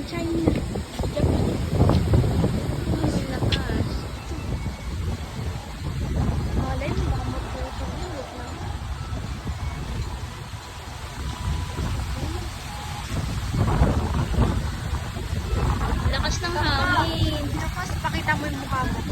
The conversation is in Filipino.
China. Japan. Ang lakas. Malay mo, baka magputong yun. Wait lang. Lakas ng hangin. Lakas, pakita mo yung mukha mo.